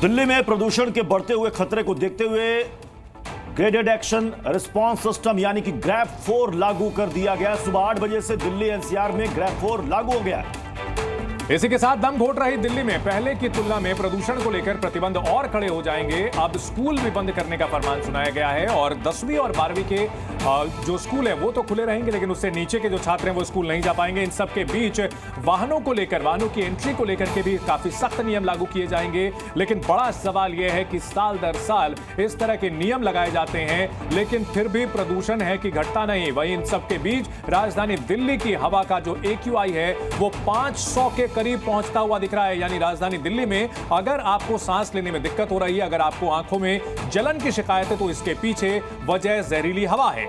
दिल्ली में प्रदूषण के बढ़ते हुए खतरे को देखते हुए ग्रेडेड एक्शन रिस्पांस सिस्टम यानी कि ग्रैप 4 लागू कर दिया गया। सुबह 8 बजे से दिल्ली एनसीआर में ग्रैप 4 लागू हो गया है। इसी के साथ दम घोट रही दिल्ली में पहले की तुलना में प्रदूषण को लेकर प्रतिबंध और कड़े हो जाएंगे। अब स्कूल भी बंद करने का फरमान सुनाया गया है और 10वीं और 12वीं के जो स्कूल है वो तो खुले रहेंगे, लेकिन उससे नीचे के जो छात्र हैं वो स्कूल नहीं जा पाएंगे। इन सब के बीच वाहनों को लेकर, वाहनों की एंट्री को लेकर के भी काफी सख्त नियम लागू किए जाएंगे। लेकिन बड़ा सवाल यह है कि साल दर साल इस तरह के नियम लगाए जाते हैं, लेकिन फिर भी प्रदूषण है कि घटता नहीं। वहीं इन सब के बीच राजधानी दिल्ली की हवा का जो AQI है वो 500 के करीब पहुंचता हुआ दिख रहा है। यानी राजधानी दिल्ली में अगर आपको सांस लेने में दिक्कत हो रही है, अगर आपको आंखों में जलन की शिकायत है, तो इसके पीछे वजह जहरीली हवा है।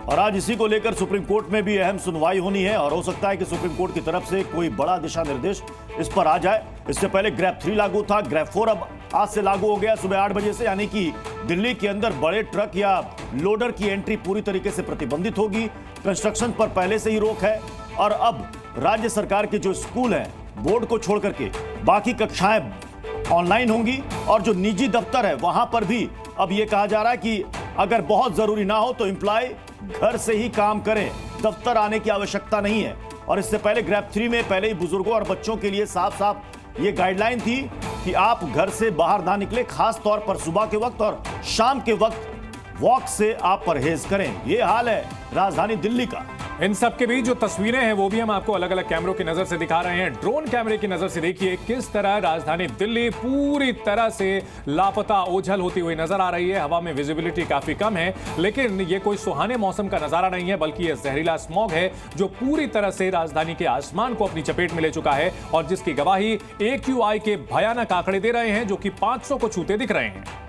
और आज इसी को लेकर सुप्रीम कोर्ट में भी अहम सुनवाई होनी है और हो सकता है कि सुप्रीम कोर्ट की तरफ से कोई बड़ा दिशा निर्देश इस पर आ जाए। इससे पहले ग्रैप 3 लागू था, ग्रैप 4 अब आज से लागू हो गया सुबह 8 बजे से, यानी कि दिल्ली के अंदर बड़े ट्रक या लोडर की एंट्री पूरी तरीके से प्रतिबंधित होगी। कंस्ट्रक्शन पर पहले से ही रोक है और अब राज्य सरकार के जो स्कूल हैं, बोर्ड को छोड़ करके बाकी कक्षाएं ऑनलाइन होंगी और जो निजी दफ्तर है वहां पर भी अब यह कहा जा रहा है कि अगर बहुत जरूरी ना हो तो एम्प्लॉय घर से ही काम करें, दफ्तर आने की आवश्यकता नहीं है। और इससे पहले ग्रैप 3 में पहले ही बुजुर्गों और बच्चों के लिए साफ साफ ये गाइडलाइन थी कि आप घर से बाहर ना निकले, खास तौर पर सुबह के वक्त और शाम के वक्त वॉक से आप परहेज करें। ये हाल है राजधानी दिल्ली का। इन सब के बीच जो तस्वीरें हैं वो भी हम आपको अलग अलग कैमरों की नजर से दिखा रहे हैं। ड्रोन कैमरे की नजर से देखिए किस तरह राजधानी दिल्ली पूरी तरह से लापता, ओझल होती हुई नजर आ रही है। हवा में विजिबिलिटी काफी कम है, लेकिन ये कोई सुहाने मौसम का नजारा नहीं है, बल्कि ये जहरीला स्मॉग है जो पूरी तरह से राजधानी के आसमान को अपनी चपेट में ले चुका है और जिसकी गवाही AQI के भयानक आंकड़े दे रहे हैं जो कि 500 को छूते दिख रहे हैं।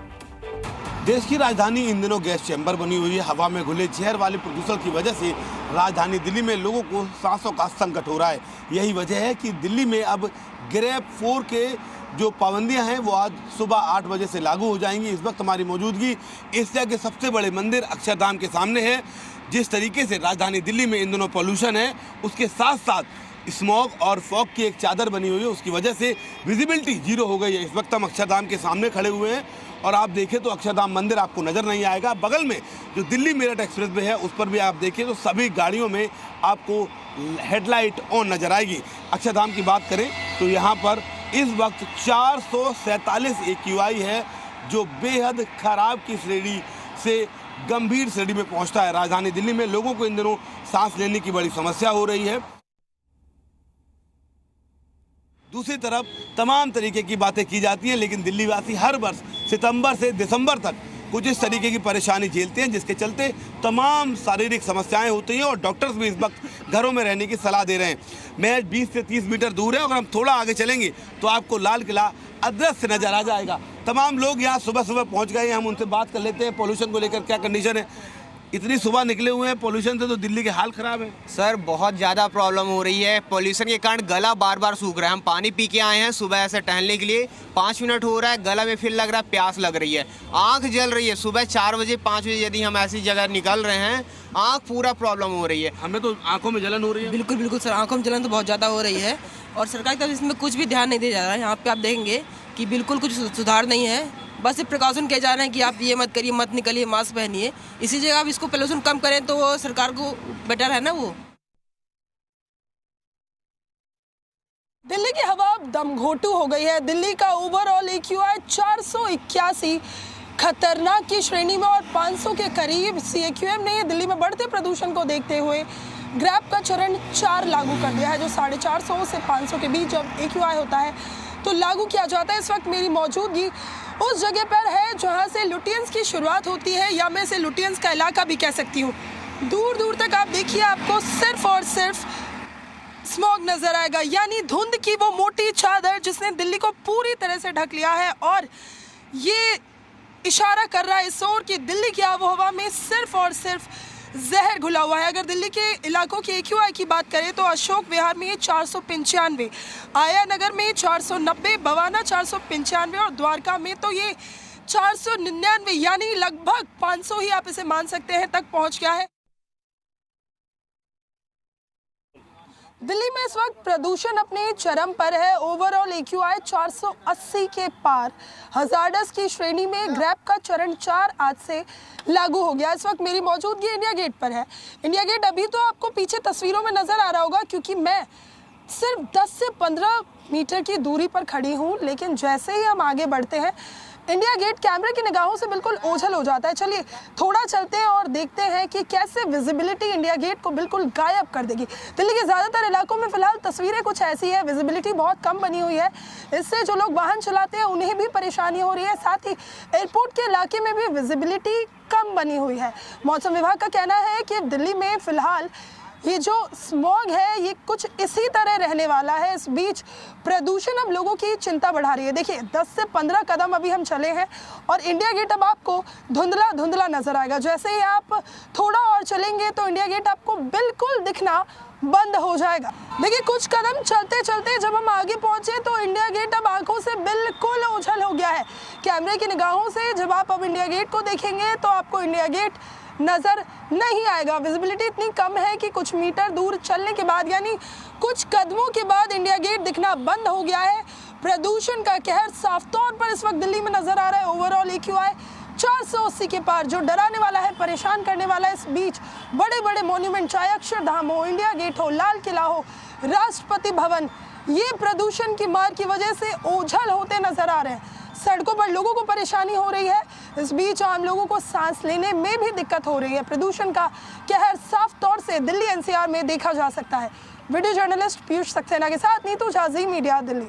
देश की राजधानी इन दिनों गैस चैम्बर बनी हुई है। हवा में घुले जहर वाले प्रदूषण की वजह से राजधानी दिल्ली में लोगों को सांसों का संकट हो रहा है। यही वजह है कि दिल्ली में अब ग्रैप 4 के जो पाबंदियां हैं वो आज सुबह 8 बजे से लागू हो जाएंगी। इस वक्त हमारी मौजूदगी एशिया के सबसे बड़े मंदिर अक्षरधाम के सामने है। जिस तरीके से राजधानी दिल्ली में इन दिनों पॉल्यूशन है, उसके साथ साथ स्मॉग और फॉग की एक चादर बनी हुई है, उसकी वजह से विजिबिलिटी जीरो हो गई है। इस वक्त हम अक्षरधाम के सामने खड़े हुए हैं और आप देखें तो अक्षरधाम मंदिर आपको नजर नहीं आएगा। बगल में जो दिल्ली मेरठ एक्सप्रेस वे है उस पर भी आप देखें तो सभी गाड़ियों में आपको हेडलाइट ऑन नजर आएगी। अक्षरधाम की बात करें तो यहाँ पर इस वक्त 447 AQI है, जो बेहद खराब की श्रेणी से गंभीर श्रेणी में पहुँचता है। राजधानी दिल्ली में लोगों को इन दिनों सांस लेने की बड़ी समस्या हो रही है। दूसरी तरफ तमाम तरीके की बातें की जाती हैं, लेकिन दिल्ली वासी हर वर्ष सितंबर से दिसंबर तक कुछ इस तरीके की परेशानी झेलते हैं, जिसके चलते तमाम शारीरिक समस्याएं होती हैं और डॉक्टर्स भी इस वक्त घरों में रहने की सलाह दे रहे हैं। महज 20 से 30 मीटर दूर है, अगर हम थोड़ा आगे चलेंगे तो आपको लाल किला अदृश्य नजर आ जाएगा। तमाम लोग यहाँ सुबह सुबह पहुँच गए हैं, हम उनसे बात कर लेते हैं पॉल्यूशन को लेकर क्या कंडीशन है। इतनी सुबह निकले हुए हैं, पॉल्यूशन से तो दिल्ली के हाल खराब है। सर बहुत ज़्यादा प्रॉब्लम हो रही है, पॉल्यूशन के कारण गला बार बार सूख रहा है। हम पानी पी के आए हैं सुबह ऐसे टहलने के लिए, 5 मिनट हो रहा है, गला में फिर लग रहा है प्यास लग रही है, आंख जल रही है। सुबह 4 बजे 5 बजे यदि हम ऐसी जगह निकल रहे हैं, आंख पूरा प्रॉब्लम हो रही है। हमें तो आंखों में जलन हो रही है। बिल्कुल बिल्कुल सर, आंखों में जलन तो बहुत ज़्यादा हो रही है और सरकार की तरफ इसमें कुछ भी ध्यान नहीं दिया जा रहा है। यहाँ पे आप देखेंगे कि बिल्कुल कुछ सुधार नहीं है, बस सिर्फ प्रिकॉशन किए जा रहे हैं कि आप ये मत करिए, मत निकलिए, मास्क पहनिए। इसी जगह आप इसको पोल्यूशन कम करें तो वो सरकार को बेटर है ना। वो दिल्ली की हवा अब दमघोटू हो गई है। दिल्ली का ओवरऑल AQI 481 खतरनाक की श्रेणी में और 500 के करीब। CAQM ने दिल्ली में बढ़ते प्रदूषण को देखते हुए ग्रैप का चरण 4 लागू कर दिया है, जो 450 से 500 के बीच जब AQI होता है तो लागू किया जाता है। इस वक्त मेरी मौजूदगी उस जगह पर है जहां से लुटियंस की शुरुआत होती है, या मैं इसे लुटियंस का इलाका भी कह सकती हूँ। दूर दूर तक आप देखिए, आपको सिर्फ और सिर्फ स्मॉग नजर आएगा, यानी धुंध की वो मोटी चादर जिसने दिल्ली को पूरी तरह से ढक लिया है। और ये इशारा कर रहा है इस ओर कि दिल्ली की आबोहवा में सिर्फ और सिर्फ जहर घुला हुआ है। अगर दिल्ली के इलाकों की AQI की बात करें तो अशोक विहार में 495, आया नगर में 490, बवाना 495 और द्वारका में तो ये 499, यानी लगभग 500 ही आप इसे मान सकते हैं तक पहुंच गया है। दिल्ली में इस वक्त प्रदूषण अपने चरम पर है। ओवरऑल AQI 480 के पार। हजार्डस की श्रेणी में ग्रैप का चरण 4 आज से लागू हो गया। इस वक्त मेरी मौजूदगी इंडिया गेट पर है। इंडिया गेट अभी तो आपको पीछे तस्वीरों में नजर आ रहा होगा, क्योंकि मैं सिर्फ 10 से 15 मीटर की दूरी पर खड़ी हूँ, लेकिन जैसे ही हम आगे बढ़ते हैं इंडिया गेट कैमरे की निगाहों से बिल्कुल ओझल हो जाता है। चलिए थोड़ा चलते हैं और देखते हैं कि कैसे विजिबिलिटी इंडिया गेट को बिल्कुल गायब कर देगी। दिल्ली के ज़्यादातर इलाकों में फिलहाल तस्वीरें कुछ ऐसी है, विजिबिलिटी बहुत कम बनी हुई है। इससे जो लोग वाहन चलाते हैं उन्हें भी परेशानी हो रही है। साथ ही एयरपोर्ट के इलाके में भी विजिबिलिटी कम बनी हुई है। मौसम विभाग का कहना है कि दिल्ली में फिलहाल ये जो स्मॉग है ये कुछ इसी तरह रहने वाला है। इस बीच प्रदूषण अब लोगों की चिंता बढ़ा रही है। देखिए 10 से 15 कदम अभी हम चले हैं और इंडिया गेट अब आपको धुंधला धुंधला नजर आएगा। जैसे ही आप थोड़ा और चलेंगे तो इंडिया गेट आपको बिल्कुल दिखना बंद हो जाएगा। देखिए कुछ कदम चलते चलते जब हम आगे पहुंचे तो इंडिया गेट अब आंखों से बिल्कुल ओझल हो गया है। कैमरे की निगाहों से जब आप अब इंडिया गेट को देखेंगे तो आपको इंडिया गेट नजर नहीं आएगा। विजिबिलिटी इतनी कम है कि कुछ मीटर दूर चलने के बाद, यानी कुछ कदमों के बाद इंडिया गेट दिखना बंद हो गया है। प्रदूषण का कहर साफ तौर पर इस वक्त दिल्ली में नजर आ रहा है। ओवरऑल AQI 480 के पार, जो डराने वाला है, परेशान करने वाला है। इस बीच बड़े बड़े मॉन्यूमेंट, चाहे अक्षरधाम हो, इंडिया गेट हो, लाल किला हो, राष्ट्रपति भवन, ये प्रदूषण की मार की वजह से ओझल होते नजर आ रहे हैं। सड़कों पर लोगों को परेशानी हो रही है। इस बीच आम लोगों को सांस लेने में भी दिक्कत हो रही है। प्रदूषण का कहर साफ तौर से दिल्ली NCR में देखा जा सकता है। वीडियो जर्नलिस्ट पीयूष सक्सेना के साथ नीतू झा, जी मीडिया, दिल्ली।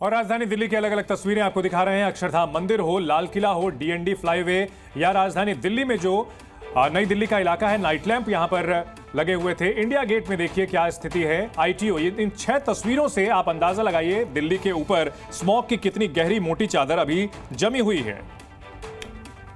और राजधानी दिल्ली की अलग अलग तस्वीरें आपको दिखा रहे हैं। अक्षरधाम मंदिर हो, लाल किला हो, DND फ्लाईवे या राजधानी दिल्ली में जो नई दिल्ली का इलाका है, नाइट लैंप यहां पर लगे हुए थे। इंडिया गेट में देखिए क्या स्थिति है। ITO, ये इन 6 तस्वीरों से आप अंदाजा लगाइए दिल्ली के ऊपर स्मॉग की कितनी गहरी मोटी चादर अभी जमी हुई है।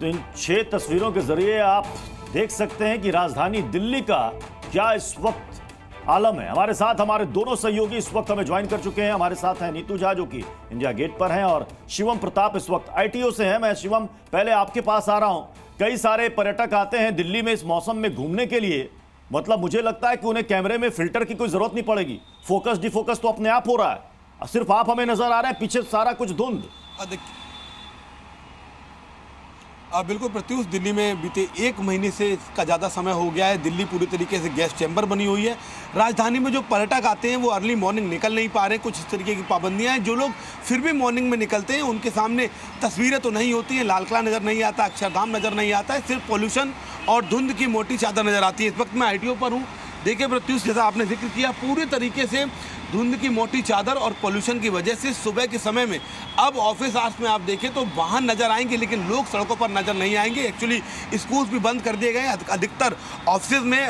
तो इन 6 तस्वीरों के जरिए आप देख सकते हैं कि राजधानी दिल्ली का क्या इस वक्त आलम है। हमारे साथ हमारे दोनों सहयोगी इस वक्त हमें ज्वाइन कर चुके हैं। हमारे साथ हैं नीतू झा जो कि इंडिया गेट पर हैं, और शिवम प्रताप इस वक्त ITO से हैं। मैं शिवम पहले आपके पास आ रहा हूं। कई सारे पर्यटक आते हैं दिल्ली में इस मौसम में घूमने के लिए, मतलब मुझे लगता है कि उन्हें कैमरे में फिल्टर की कोई जरूरत नहीं पड़ेगी। फोकस डिफोकस तो अपने आप हो रहा है। सिर्फ आप हमें नजर आ रहे हैं, पीछे सारा कुछ धुंध। बिल्कुल प्रत्युष, दिल्ली में बीते 1 महीने से इसका ज़्यादा समय हो गया है। दिल्ली पूरी तरीके से गैस चैम्बर बनी हुई है। राजधानी में जो पर्यटक आते हैं वो अर्ली मॉर्निंग निकल नहीं पा रहे, कुछ इस तरीके की पाबंदियां हैं। जो लोग फिर भी मॉर्निंग में निकलते हैं उनके सामने तस्वीरें तो नहीं होती हैं। लाल किला नज़र नहीं आता, अक्षरधाम नज़र नहीं आता है, सिर्फ पोल्यूशन और धुंध की मोटी चादर नज़र आती है। इस वक्त मैं ITO पर हूँ। देखिए प्रत्युष, जैसा आपने जिक्र किया, पूरी तरीके से धुंध की मोटी चादर और पोल्यूशन की वजह से सुबह के समय में अब ऑफिस आवर्स में आप देखें तो वाहन नजर आएंगे, लेकिन लोग सड़कों पर नजर नहीं आएंगे। एक्चुअली स्कूल्स भी बंद कर दिए गए हैं। अधिकतर ऑफिस में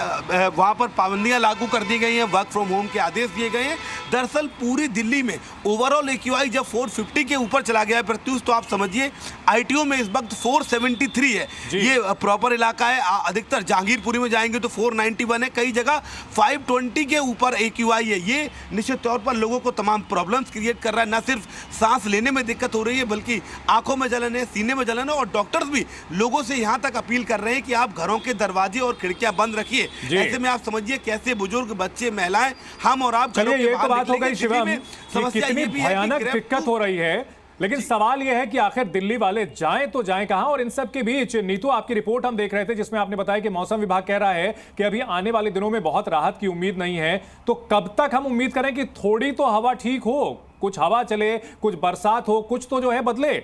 वहाँ पर पाबंदियाँ लागू कर दी गई हैं, वर्क फ्रॉम होम के आदेश दिए गए हैं। दरअसल पूरी दिल्ली में ओवरऑल AQI जब 450 के ऊपर चला गया है प्रत्युष, तो आप समझिए ITO में इस वक्त 473 है। ये प्रॉपर इलाका है। अधिकतर जहांगीरपुरी में जाएंगे तो 491 है, कई जगह 520 के ऊपर AQI है। ये निश्चित तौर पर लोगों को तमाम प्रॉब्लम्स क्रिएट कर रहा है। न सिर्फ सांस लेने में दिक्कत हो रही है, बल्कि आंखों में जलन है, सीने में जलन है, और डॉक्टर्स भी लोगों से यहां तक अपील कर रहे हैं कि आप घरों के दरवाजे और खिड़कियां बंद रखिए। ऐसे में आप समझिए कैसे बुजुर्ग, बच्चे, महिलाएं, हम और आप घरों के बाहर बात हो गई शिवम, समस्या कितनी भयानक दिक्कत हो रही है। लेकिन सवाल यह है कि आखिर दिल्ली वाले जाएं तो जाएं कहां। और इन सब के बीच नीतू, आपकी रिपोर्ट हम देख रहे थे जिसमें आपने बताया कि मौसम विभाग कह रहा है कि अभी आने वाले दिनों में बहुत राहत की उम्मीद नहीं है। तो कब तक हम उम्मीद करें कि थोड़ी तो हवा ठीक हो, कुछ हवा चले, कुछ बरसात हो, कुछ तो जो है बदले?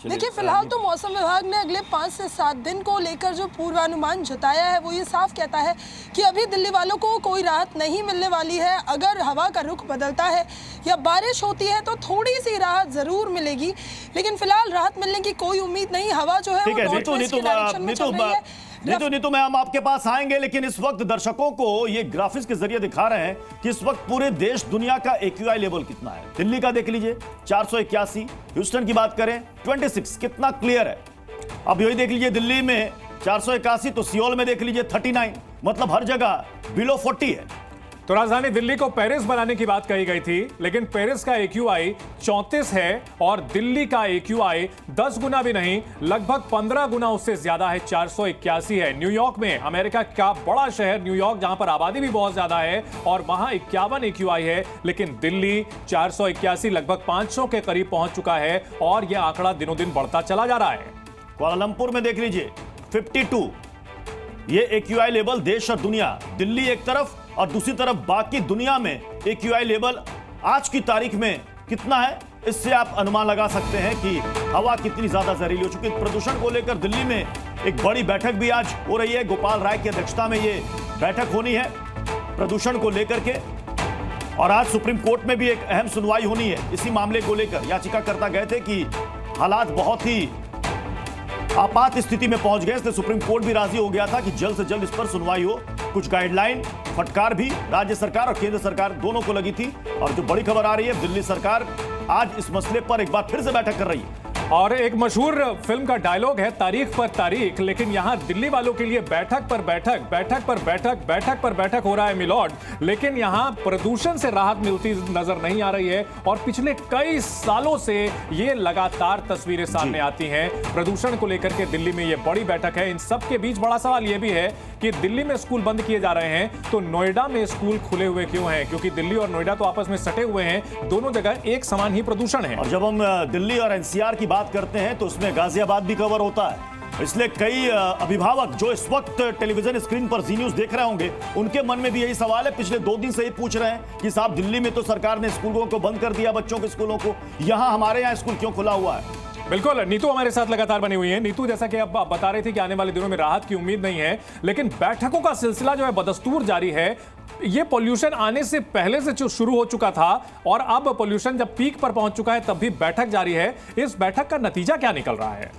देखिए फिलहाल तो मौसम विभाग ने अगले 5 से 7 दिन को लेकर जो पूर्वानुमान जताया है वो ये साफ कहता है कि अभी दिल्ली वालों को कोई राहत नहीं मिलने वाली है। अगर हवा का रुख बदलता है या बारिश होती है तो थोड़ी सी राहत जरूर मिलेगी, लेकिन फिलहाल राहत मिलने की कोई उम्मीद नहीं। हवा जो है वो नॉर्थ वेस्ट की डायरेक्शन में चल रही है। नीतू में हम आपके पास आएंगे, लेकिन इस वक्त दर्शकों को ये ग्राफिक्स के जरिए दिखा रहे हैं कि इस वक्त पूरे देश दुनिया का AQI लेवल कितना है। दिल्ली का देख लीजिए 481, ह्यूस्टन की बात करें 26, कितना क्लियर है। अब यही देख लीजिए दिल्ली में 481, तो सियोल में देख लीजिए 39, मतलब हर जगह बिलो 40 है। तो राजधानी दिल्ली को पेरिस बनाने की बात कही गई थी, लेकिन पेरिस का AQI 34 है और दिल्ली का AQI 10 गुना भी नहीं, लगभग 15 गुना उससे ज्यादा है, 481 है। न्यूयॉर्क में, अमेरिका का बड़ा शहर न्यूयॉर्क, जहां पर आबादी भी बहुत ज्यादा है और वहां 51 AQI है, लेकिन दिल्ली 481 लगभग 500 के करीब पहुंच चुका है और यह आंकड़ा दिनों दिन बढ़ता चला जा रहा है। कुआलालंपुर में देख लीजिए 52, ये AQI लेवल देश और दुनिया, दिल्ली एक तरफ और दूसरी तरफ बाकी दुनिया में AQI लेवल आज की तारीख में कितना है, इससे आप अनुमान लगा सकते हैं कि हवा कितनी ज्यादा जहरीली हो चुकी है। प्रदूषण को लेकर दिल्ली में एक बड़ी बैठक भी आज हो रही है, गोपाल राय की अध्यक्षता में ये बैठक होनी है प्रदूषण को लेकर के, और आज सुप्रीम कोर्ट में भी एक अहम सुनवाई होनी है इसी मामले को लेकर। याचिकाकर्ता गए थे कि हालात बहुत ही आपात स्थिति में पहुंच गए, इसलिए सुप्रीम कोर्ट भी राजी हो गया था कि जल्द से जल्द इस पर सुनवाई हो। कुछ गाइडलाइन फटकार भी राज्य सरकार और केंद्र सरकार दोनों को लगी थी, और जो बड़ी खबर आ रही है, दिल्ली सरकार आज इस मसले पर एक बार फिर से बैठक कर रही है। और एक मशहूर फिल्म का डायलॉग है, तारीख पर तारीख, लेकिन यहां दिल्ली वालों के लिए बैठक पर बैठक, बैठक पर बैठक, बैठक पर बैठक हो रहा है मिलॉर्ड, लेकिन यहां प्रदूषण से राहत मिलती नजर नहीं आ रही है और पिछले कई सालों से ये लगातार तस्वीरें सामने आती हैं प्रदूषण को लेकर के। दिल्ली में ये बड़ी बैठक है। इन सब के बीच बड़ा सवाल यह भी है कि दिल्ली में स्कूल बंद किए जा रहे हैं तो नोएडा में स्कूल खुले हुए क्यों हैं? क्योंकि दिल्ली और नोएडा तो आपस में सटे हुए हैं, दोनों जगह एक समान ही प्रदूषण है। और जब हम दिल्ली और NCR की बात करते हैं तो उसमें गाजियाबाद भी कवर होता है, इसलिए कई अभिभावक जो इस वक्त टेलीविजन स्क्रीन पर जी न्यूज देख रहे होंगे, उनके मन में भी यही सवाल है। पिछले 2 दिन से ही पूछ रहे हैं कि साहब दिल्ली में तो सरकार ने स्कूलों को बंद कर दिया, बच्चों के स्कूलों को, यहां हमारे यहां स्कूल क्यों खुला हुआ है? बिल्कुल, नीतू हमारे साथ लगातार बनी हुई है। नीतू, जैसा कि आप बता रही थी कि आने वाले दिनों में राहत की उम्मीद नहीं है, लेकिन बैठकों का सिलसिला जो है बदस्तूर जारी है। ये पॉल्यूशन आने से पहले से जो शुरू हो चुका था और अब पॉल्यूशन जब पीक पर पहुंच चुका है तब भी बैठक जारी है। इस बैठक का नतीजा क्या निकल रहा है?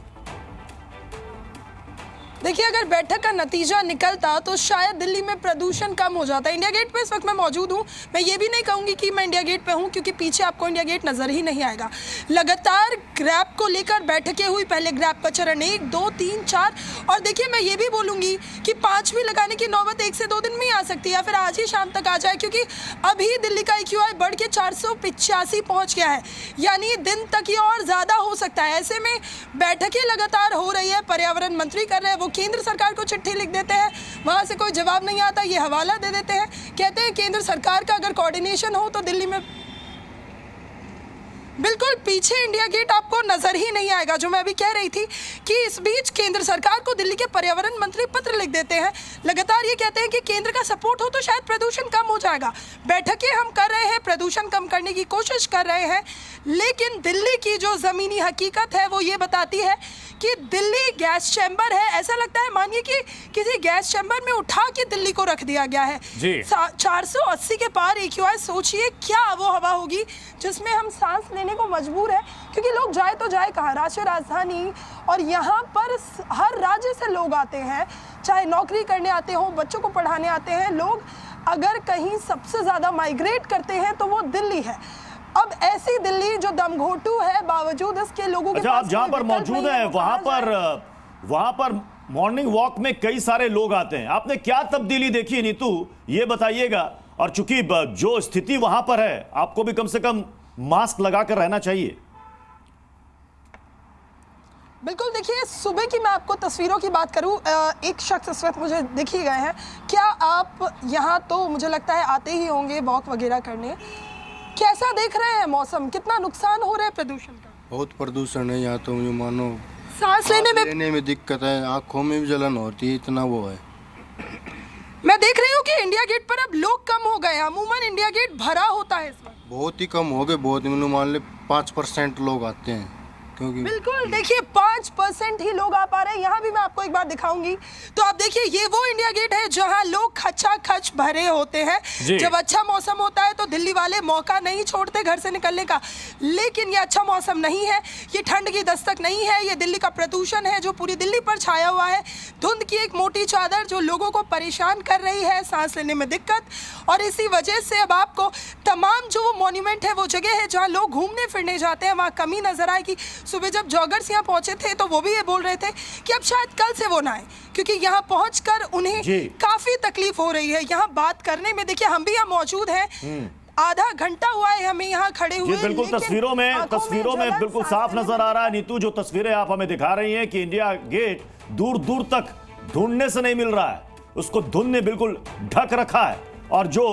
देखिए, अगर बैठक का नतीजा निकलता तो शायद दिल्ली में प्रदूषण कम हो जाता। इंडिया गेट पे इस वक्त मैं मौजूद हूँ। मैं ये भी नहीं कहूँगी कि मैं इंडिया गेट पे हूँ, क्योंकि पीछे आपको इंडिया गेट नज़र ही नहीं आएगा। लगातार ग्रैब को लेकर बैठकें हुई, पहले ग्रैब का चरण 1, 2, 3, 4, और देखिए मैं ये भी बोलूँगी कि 5वीं लगाने की नौबत 1 से 2 दिन में ही आ सकती है, या फिर आज ही शाम तक आ जाए, क्योंकि अभी दिल्ली का AQI बढ़ के 485 पहुँच गया है, यानी दिन तक ये और ज़्यादा हो सकता है। ऐसे में बैठकें लगातार हो रही है, पर्यावरण मंत्री कर रहे हैं, वो केंद्र सरकार को चिट्ठी लिख देते हैं, वहां से कोई जवाब नहीं आता, ये हवाला दे देते हैं, कहते हैं केंद्र सरकार का अगर कोऑर्डिनेशन हो तो दिल्ली में बिल्कुल पीछे इंडिया गेट आपको नजर ही नहीं आएगा। जो मैं अभी कह रही थी कि इस बीच केंद्र सरकार को दिल्ली के पर्यावरण मंत्री पत्र लिख देते हैं, लगातार ये कहते हैं कि केंद्र का सपोर्ट हो तो शायद प्रदूषण कम हो जाएगा। बैठकें हम कर रहे हैं, प्रदूषण कम करने की कोशिश कर रहे हैं, लेकिन दिल्ली की जो जमीनी हकीकत है वो ये बताती है कि दिल्ली गैस चैम्बर है। ऐसा लगता है मानिए कि किसी गैस चैम्बर में उठा के दिल्ली को रख दिया गया है। 480 के पार AQI, सोचिए क्या वो हवा होगी जिसमें हम सांस लेने को मजबूर है, क्योंकि लोग जाए तो जाए कहाँ, राष्ट्रीय राजधानी, और यहाँ पर हर राज्य से लोग आते हैं, चाहे नौकरी करने आते हो, बच्चों को पढ़ाने आते हैं लोग। अगर कहीं सबसे ज़्यादा माइग्रेट करते हैं तो वो दिल्ली है। अब ऐसी दिल्ली जो दमघोटू है, बावजूद इसके लोगों के आप जहां पर मौजूद हैं वहां पर मॉर्निंग वॉक में कई सारे लोग आते हैं, आपने क्या तब्दीली देखी नीतू, ये बताइएगा। और चूंकि जो स्थिति वहां पर है, आपको भी कम से कम मास्क लगाकर रहना चाहिए। बिल्कुल, देखिए सुबह की मैं आपको तस्वीरों की बात करूं, एक शख्स इस वक्त मुझे दिख ही गए हैं। क्या आप यहाँ तो मुझे लगता है आते ही होंगे वॉक वगैरह करने, कैसा देख रहे हैं मौसम, कितना नुकसान हो रहा है प्रदूषण का? बहुत प्रदूषण है यहाँ तो, ये मानो सांस लेने में दिक्कत है, आंखों में भी जलन होती है, इतना वो है। मैं देख रही हूँ कि इंडिया गेट पर अब लोग कम हो गए, अमूमन इंडिया गेट भरा होता है इस वक्त। बहुत ही कम हो गए, बहुत ही, मान ले 5% लोग आते हैं, क्योंकि बिल्कुल देखिए 5% ही लोग आ पा रहे हैं। यहाँ भी मैं आपको एक बार दिखाऊंगी, तो आप देखिए ये वो इंडिया गेट है जहाँ लोग खचाखच भरे होते हैं। जब अच्छा मौसम होता है तो दिल्ली वाले मौका नहीं छोड़ते घर से निकलने का, लेकिन ये अच्छा मौसम नहीं है, ये ठंड की दस्तक नहीं है, ये दिल्ली का प्रदूषण है जो पूरी दिल्ली पर छाया हुआ है, धुंध की एक मोटी चादर जो लोगों को परेशान कर रही है, सांस लेने में दिक्कत। और इसी वजह से अब आपको तमाम जो वो मॉन्यूमेंट है, वो जगह है जहाँ लोग घूमने फिरने जाते हैं, वहाँ कमी नजर आएगी। सुबह जब जॉगर्स यहाँ पहुंचे थे तो वो भी ये बोल रहे थे कि अब शायद कल से वो ना आए, क्योंकि यहाँ पहुंचकर उन्हें काफी तकलीफ हो रही है यहाँ बात करने में। देखिए हम भी यहाँ मौजूद हैं, आधा घंटा हुआ है हमें यहाँ खड़े हुए। बिल्कुल तस्वीरों में बिल्कुल साफ नजर आ रहा है नीतू, जो तस्वीरें आप हमें दिखा रही हैं कि इंडिया गेट दूर दूर तक ढूंढने से नहीं मिल रहा है, उसको धुंध ने बिल्कुल ढक रखा है। और जो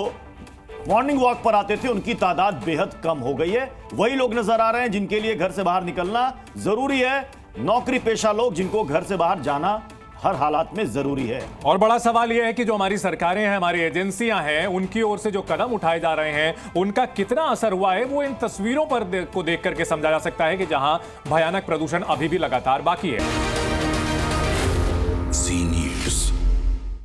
मॉर्निंग वॉक पर आते थे उनकी तादाद बेहद कम हो गई है। वही लोग नजर आ रहे हैं जिनके लिए घर से बाहर निकलना जरूरी है, नौकरी पेशा लोग जिनको घर से बाहर जाना हर हालात में जरूरी है। और बड़ा सवाल यह है कि जो हमारी सरकारें हैं, हमारी एजेंसियां हैं, उनकी ओर से जो कदम उठाए जा रहे हैं उनका कितना असर हुआ है वो इन तस्वीरों पर को देख करके समझा जा सकता है कि जहां भयानक प्रदूषण अभी भी लगातार बाकी है।